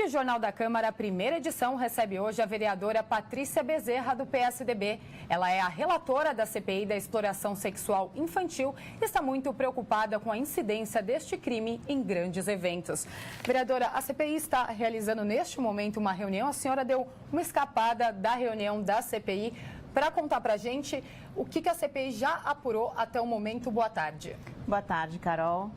E o Jornal da Câmara, primeira edição, recebe hoje a vereadora Patrícia Bezerra, do PSDB. Ela é a relatora da CPI da exploração sexual infantil e está muito preocupada com a incidência deste crime em grandes eventos. Vereadora, a CPI está realizando neste momento uma reunião. A senhora deu uma escapada da reunião da CPI para contar para a gente o que a CPI já apurou até o momento. Boa tarde. Boa tarde, Carol.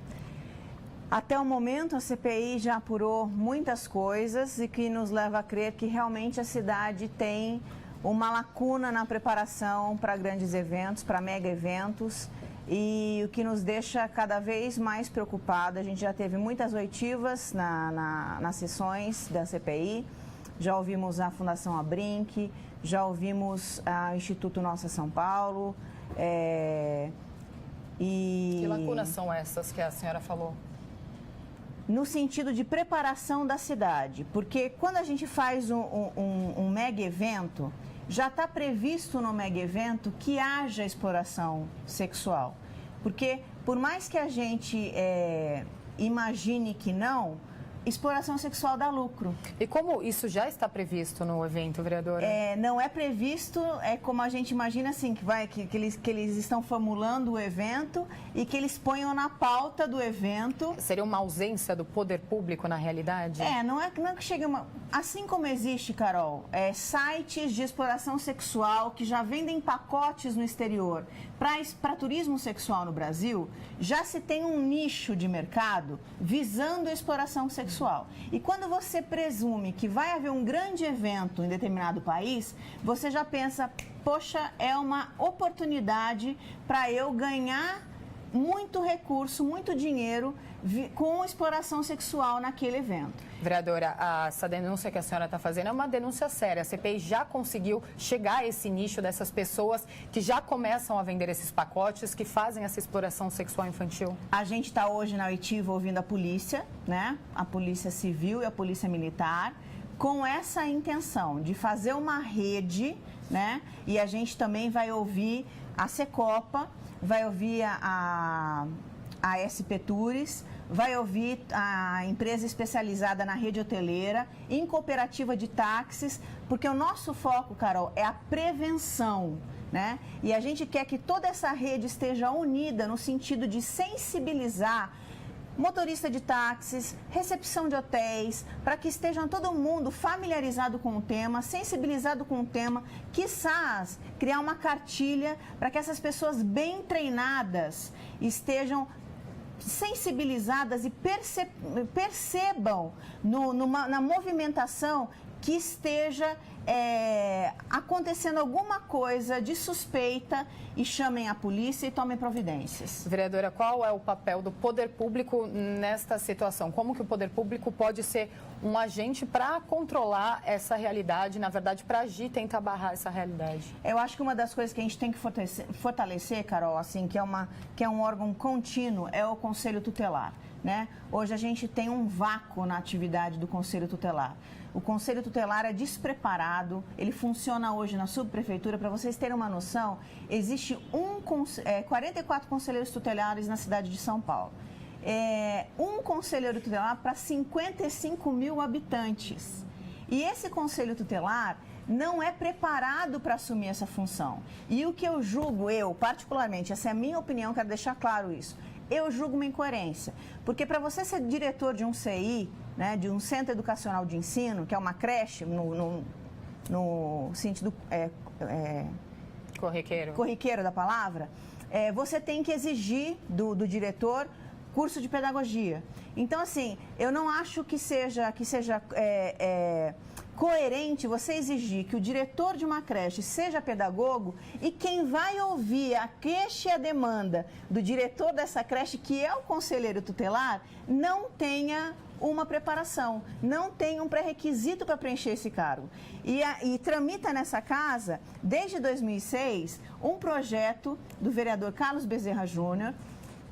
Até o momento, a CPI já apurou muitas coisas e que nos leva a crer que realmente a cidade tem uma lacuna na preparação para grandes eventos, para mega eventos, e o que nos deixa cada vez mais preocupada. A gente já teve muitas oitivas nas sessões da CPI, já ouvimos a Fundação Abrinq, já ouvimos o Instituto Nossa São Paulo. Que lacunas são essas que a senhora falou? No sentido de preparação da cidade, porque quando a gente faz um mega evento, já está previsto no mega evento que haja exploração sexual. Porque por mais que a gente imagine que não, exploração sexual dá lucro. E como isso já está previsto no evento, vereadora? Não é previsto, é como a gente imagina assim, que eles estão formulando o evento e que eles ponham na pauta do evento. Seria uma ausência do poder público na realidade? Não é que chegue uma... Assim como existe, Carol, sites de exploração sexual que já vendem pacotes no exterior para turismo sexual no Brasil, já se tem um nicho de mercado visando a exploração sexual. E quando você presume que vai haver um grande evento em determinado país, você já pensa, poxa, é uma oportunidade para eu ganhar muito recurso, muito dinheiro com exploração sexual naquele evento. Vereadora, essa denúncia que a senhora está fazendo é uma denúncia séria. A CPI já conseguiu chegar a esse nicho dessas pessoas que já começam a vender esses pacotes, que fazem essa exploração sexual infantil? A gente está hoje na oitiva ouvindo a polícia, né? A polícia civil e a polícia militar, com essa intenção de fazer uma rede, né? E a gente também vai ouvir a Secopa, vai ouvir a SP Tours, vai ouvir a empresa especializada na rede hoteleira, em cooperativa de táxis, porque o nosso foco, Carol, é a prevenção, né? E a gente quer que toda essa rede esteja unida no sentido de sensibilizar motorista de táxis, recepção de hotéis, para que estejam todo mundo familiarizado com o tema, sensibilizado com o tema, quizás criar uma cartilha para que essas pessoas bem treinadas estejam sensibilizadas e percebam na movimentação que esteja acontecendo alguma coisa de suspeita e chamem a polícia e tomem providências. Vereadora, qual é o papel do poder público nesta situação? Como que o poder público pode ser um agente para controlar essa realidade, na verdade, para agir, tentar barrar essa realidade? Eu acho que uma das coisas que a gente tem que fortalecer, Carol, assim, que é um órgão contínuo, é o Conselho Tutelar, né? Hoje a gente tem um vácuo na atividade do Conselho Tutelar. O Conselho Tutelar é despreparado, ele funciona hoje na subprefeitura. Para vocês terem uma noção, existe 44 conselheiros tutelares na cidade de São Paulo. Um conselheiro tutelar para 55 mil habitantes. E esse Conselho Tutelar não é preparado para assumir essa função. E o que eu julgo, particularmente, essa é a minha opinião, quero deixar claro isso, eu julgo uma incoerência. Porque para você ser diretor de um CI, né, de um centro educacional de ensino, que é uma creche, no sentido corriqueiro da palavra, você tem que exigir do diretor curso de pedagogia. Então, assim, eu não acho que seja coerente você exigir que o diretor de uma creche seja pedagogo e quem vai ouvir a queixa e a demanda do diretor dessa creche, que é o conselheiro tutelar, não tenha uma preparação, não tem um pré-requisito para preencher esse cargo. E tramita nessa casa, desde 2006, um projeto do vereador Carlos Bezerra Júnior,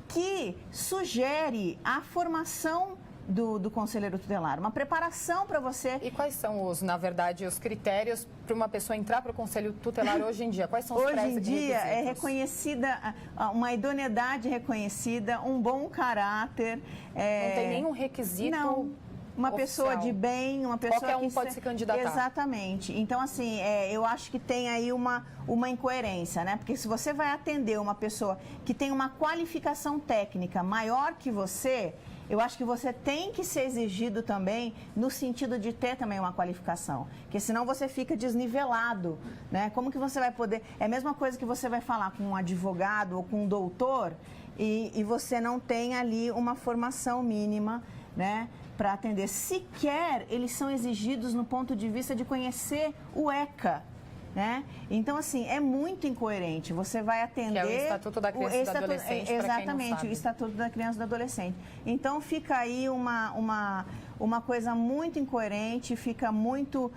que sugere a formação do conselheiro tutelar, uma preparação para você. E quais são na verdade, os critérios para uma pessoa entrar para o conselho tutelar hoje em dia? Quais são os pré-requisitos? Hoje em dia é reconhecida, uma idoneidade reconhecida, um bom caráter. Não tem nenhum requisito? uma pessoa de bem, uma pessoa qualquer um pode se candidatar. Exatamente. Então, assim, eu acho que tem aí uma incoerência, né? Porque se você vai atender uma pessoa que tem uma qualificação técnica maior que você, eu acho que você tem que ser exigido também no sentido de ter também uma qualificação, porque senão você fica desnivelado, né? Como que você vai poder... É a mesma coisa que você vai falar com um advogado ou com um doutor e você não tem ali uma formação mínima, né, para atender. Sequer eles são exigidos no ponto de vista de conhecer o ECA, né? Então, assim, é muito incoerente. Você vai atender... Que é o Estatuto da Criança e do Adolescente, exatamente, o Estatuto da Criança e do Adolescente. Então, fica aí uma coisa muito incoerente, fica muito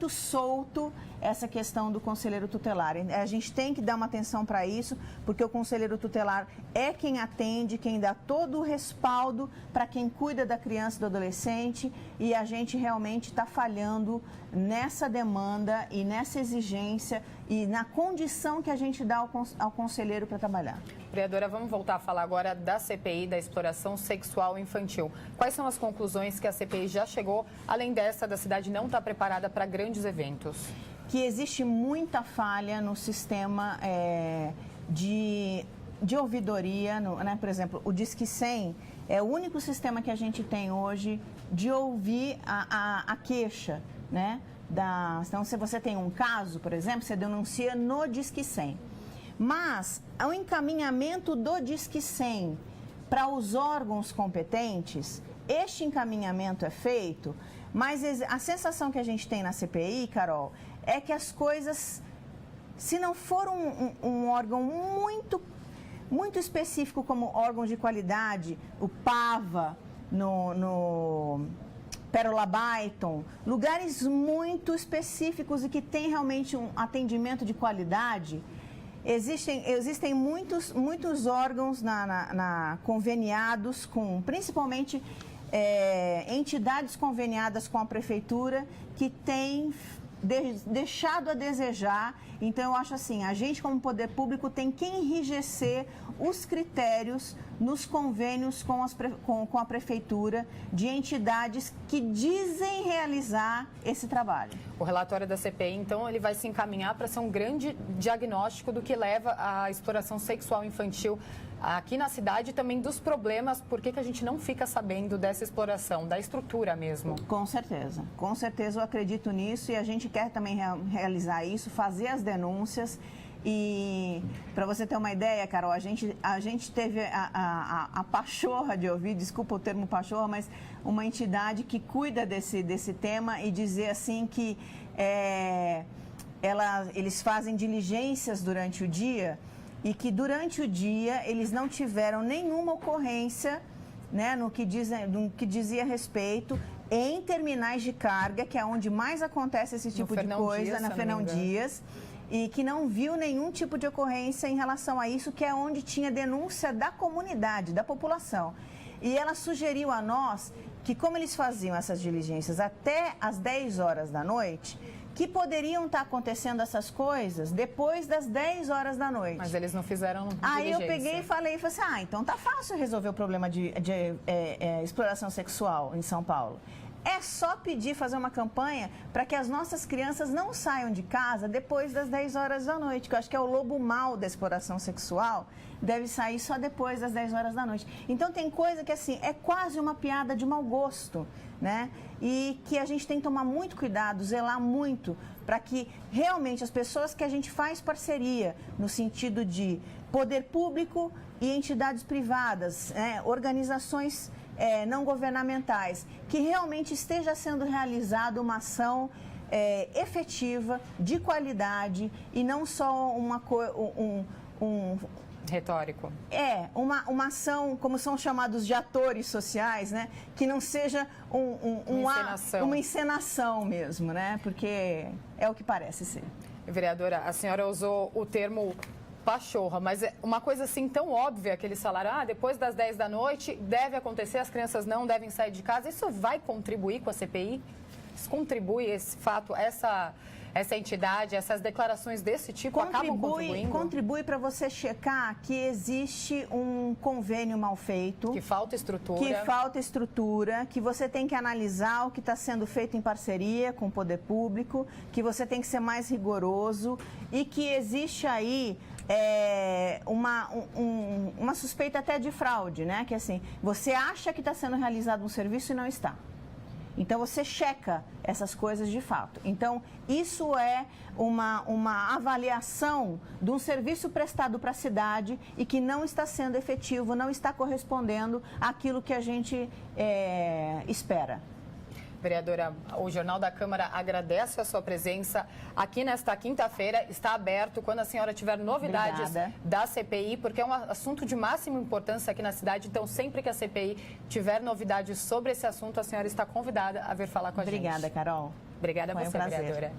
solto essa questão do conselheiro tutelar. A gente tem que dar uma atenção para isso, porque o conselheiro tutelar é quem atende, quem dá todo o respaldo para quem cuida da criança e do adolescente, e a gente realmente está falhando nessa demanda e nessa exigência e na condição que a gente dá ao conselheiro para trabalhar. Vereadora, vamos voltar a falar agora da CPI, da exploração sexual infantil. Quais são as conclusões que a CPI já chegou, além dessa da cidade não estar preparada para grandes eventos? Que existe muita falha no sistema de ouvidoria, né? Por exemplo, o Disque 100 é o único sistema que a gente tem hoje de ouvir a queixa, né? Então, se você tem um caso, por exemplo, você denuncia no Disque 100. Mas o encaminhamento do Disque 100 para os órgãos competentes, este encaminhamento é feito, mas a sensação que a gente tem na CPI, Carol, é que as coisas, se não for um órgão muito específico como órgão de qualidade, o PAVA, no Pérola Byton, lugares muito específicos e que tem realmente um atendimento de qualidade, existem muitos órgãos conveniados com, principalmente, entidades conveniadas com a prefeitura que têm deixado a desejar. Então, eu acho assim, a gente como poder público tem que enrijecer os critérios nos convênios com a prefeitura de entidades que dizem realizar esse trabalho. O relatório da CPI, então, ele vai se encaminhar para ser um grande diagnóstico do que leva à exploração sexual infantil aqui na cidade e também dos problemas, por que a gente não fica sabendo dessa exploração, da estrutura mesmo. Com certeza eu acredito nisso e a gente quer também realizar isso, fazer as denúncias. E para você ter uma ideia, Carol, a gente teve a pachorra de ouvir, desculpa o termo pachorra, mas uma entidade que cuida desse tema e dizer assim que eles fazem diligências durante o dia e que durante o dia eles não tiveram nenhuma ocorrência, né, no que dizia respeito em terminais de carga, que é onde mais acontece esse tipo de coisa, na Fernão Dias, e que não viu nenhum tipo de ocorrência em relação a isso, que é onde tinha denúncia da comunidade, da população. E ela sugeriu a nós que, como eles faziam essas diligências até às 10 horas da noite, que poderiam estar acontecendo essas coisas depois das 10 horas da noite. Mas eles não fizeram Aí eu peguei e falei assim, então tá fácil resolver o problema de exploração sexual em São Paulo. É só pedir, fazer uma campanha para que as nossas crianças não saiam de casa depois das 10 horas da noite, que eu acho que é o lobo mau da exploração sexual, deve sair só depois das 10 horas da noite. Então tem coisa que assim, é quase uma piada de mau gosto, né? E que a gente tem que tomar muito cuidado, zelar muito, para que realmente as pessoas que a gente faz parceria, no sentido de poder público e entidades privadas, organizações não governamentais, que realmente esteja sendo realizada uma ação efetiva, de qualidade, e não só retórico. Uma ação, como são chamados de atores sociais, né? Que não seja uma encenação mesmo, né? Porque é o que parece ser. Vereadora, a senhora usou o termo pachorra, mas é uma coisa assim tão óbvia que eles falaram, depois das 10 da noite deve acontecer, as crianças não devem sair de casa. Isso vai contribuir com a CPI? Marques, contribui esse fato, essa entidade, essas declarações desse tipo acabam contribuindo? Contribui para você checar que existe um convênio mal feito. Que falta estrutura. Que falta estrutura, que você tem que analisar o que está sendo feito em parceria com o poder público, que você tem que ser mais rigoroso e que existe aí uma suspeita até de fraude, né? Que assim, você acha que está sendo realizado um serviço e não está. Então, você checa essas coisas de fato. Então, isso é uma avaliação de um serviço prestado para a cidade e que não está sendo efetivo, não está correspondendo àquilo que a gente espera. Vereadora, o Jornal da Câmara agradece a sua presença aqui nesta quinta-feira. Está aberto quando a senhora tiver novidades da CPI, porque é um assunto de máxima importância aqui na cidade. Então, sempre que a CPI tiver novidades sobre esse assunto, a senhora está convidada a vir falar com a gente. Obrigada, Carol. Obrigada a você, vereadora.